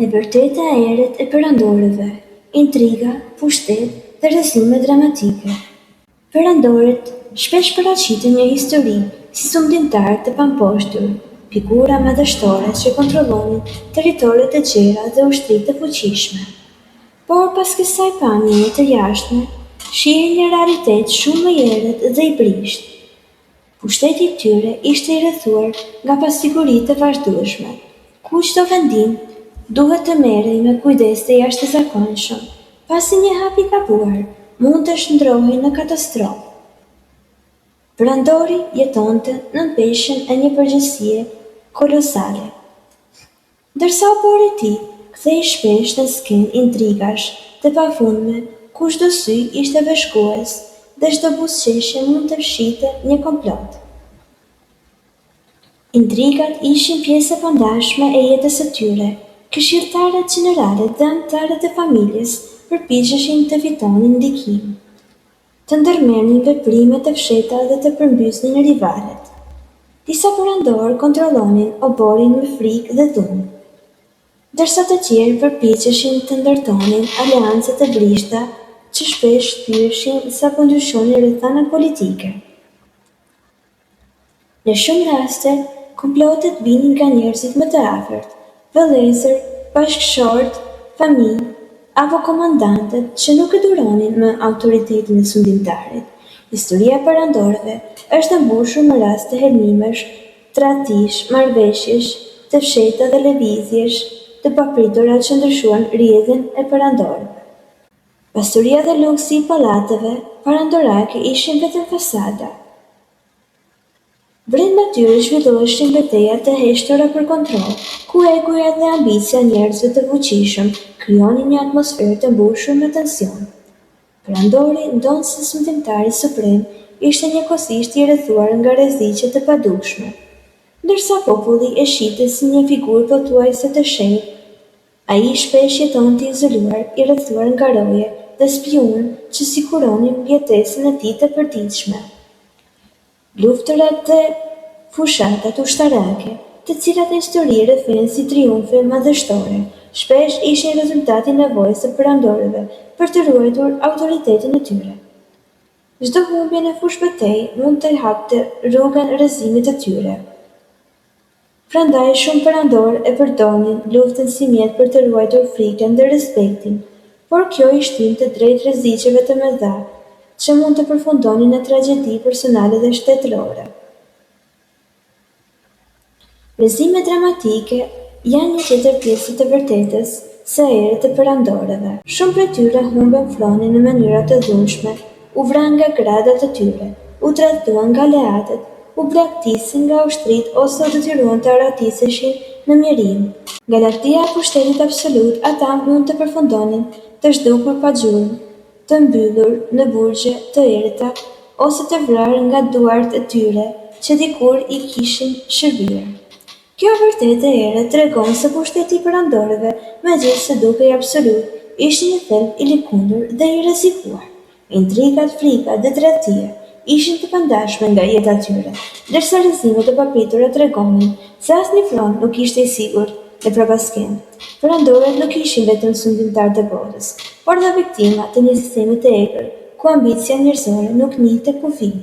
E vërteta e erët e perandorëve, intriga, pushtet dhe rrëzime dramatike. Perandorët shpesh paraqiten një histori si sundimtar të pamposhtur, figura madhështore që kontrollonin territoret e gjera dhe ushtrit të fuqishme. Por pas kësaj pamje të jashtme, shihen një realitet shumë më i errët dhe i prisht. Pushteti i tyre ishte i rrethuar nga pasiguri të vazhdueshme, ku çdo vendim duhet të merrej me kujdes të jashtëzakonshëm, pasi një hap i gabuar mund të shndrohej në katastrofë. Perandori jetonte në peshën e një përgjegjësie kolosale. Ndërsa opori i tij kthehej shpesh në skenë intrigash të pafundme, ku çdo sy ishte veshkues dhe çdo buzëqeshje mund të fshinte një komplot. Intrigat ishin pjesë e pandashme e jetës së tyre. Këshilltarët gjenerale dhe anëtarët e familjes përpiqeshin të fitonin ndikim, të ndërmerrnin veprime të fshehta dhe të përmbysnin rivalet. Disa perandorë kontrollonin oborin me frikë dhe dhunë, ndërsa të tjerë përpiqeshin të ndërtonin aleanca të brishta që shpesh shtyheshin sapo ndryshonin rrethana politike. Në shumë raste, komplotet vinin nga njerëzit më të afërt, vëllezër, bashkëshortë, familje, apo komandantët që nuk e duronin më autoritetin e sundimtarit. Historia e perandorëve është e mbushur me raste helmimesh, tradhtish, marrëveshjesh të fshehta dhe lëvizjesh të papritura që ndryshuan rrjedhin e perandorëve. Pasuria dhe luksi i pallateve perandorake ishin vetëm fasada. Brenda tyre zhvilloheshin betejat të heshtura për kontroll, ku egoja dhe ambicia e njerëzve të fuqishëm krijonin një atmosferë të mbushur me tension. Perandori, ndonë si sundimtari suprem, ishte njëkohësisht i rrethuar nga rreziqe të padukshme, ndërsa populli e shihte si një figurë pothuajse të shenjtë. Ai shpesh jetonte izoluar, i rrethuar nga roje dhe spiun që siguronin mbjetesën e tij të përditshme. Luftërat dhe fushatat ushtarake, të cilat në histori rrëfen si triumfe madhështore, shpesh ishin rezultati i nevojës së perandorëve për të ruajtur autoritetin e tyre. Çdo humbje në fushbetejë mund të hapte rrugën rrëzimit të tyre. Prandaj shumë perandorë e përdornin luftën si mjet për të ruajtur frikën dhe respektin, por kjo i shtinte drejt rreziqeve të mëdha, që mund të përfundonin në tragjedi personale dhe shtetërore. Rrëzime dramatike janë një tjetër pjesë të vërtetës së erët të perandorëve. Shumë prej tyre humben fronin në mënyra të dhunshme, u vran nga gradat e tyre, u tradhtuan nga aleatët, u braktisin nga ushtrit ose u detyruan të aratiseshin në mjerim. Nga lartësia e pushtetit absolut, ata mund të përfundonin të zhdukur pa gjurmë, të mbyllur në burgje të errëta ose të vrarë nga duart e tyre që dikur i kishin shërbyer. Kjo vërtetë e errët tregon se pushteti i perandorëve, megjithëse dukej absolut, ishte një thelb i lëkundur dhe i rrezikuar. Intrigat, frikat dhe tradhtia ishin të pandashme nga jeta e tyre, ndërsa rrezimet e papritura tregonin se asnjë front nuk ishte i sigurt në prapaskenë. Perandorët nuk ishin vetëm sundimtarë të botës, por dhe viktima të një sistemi të egër, ku ambicia njerëzore nuk njihte kufij.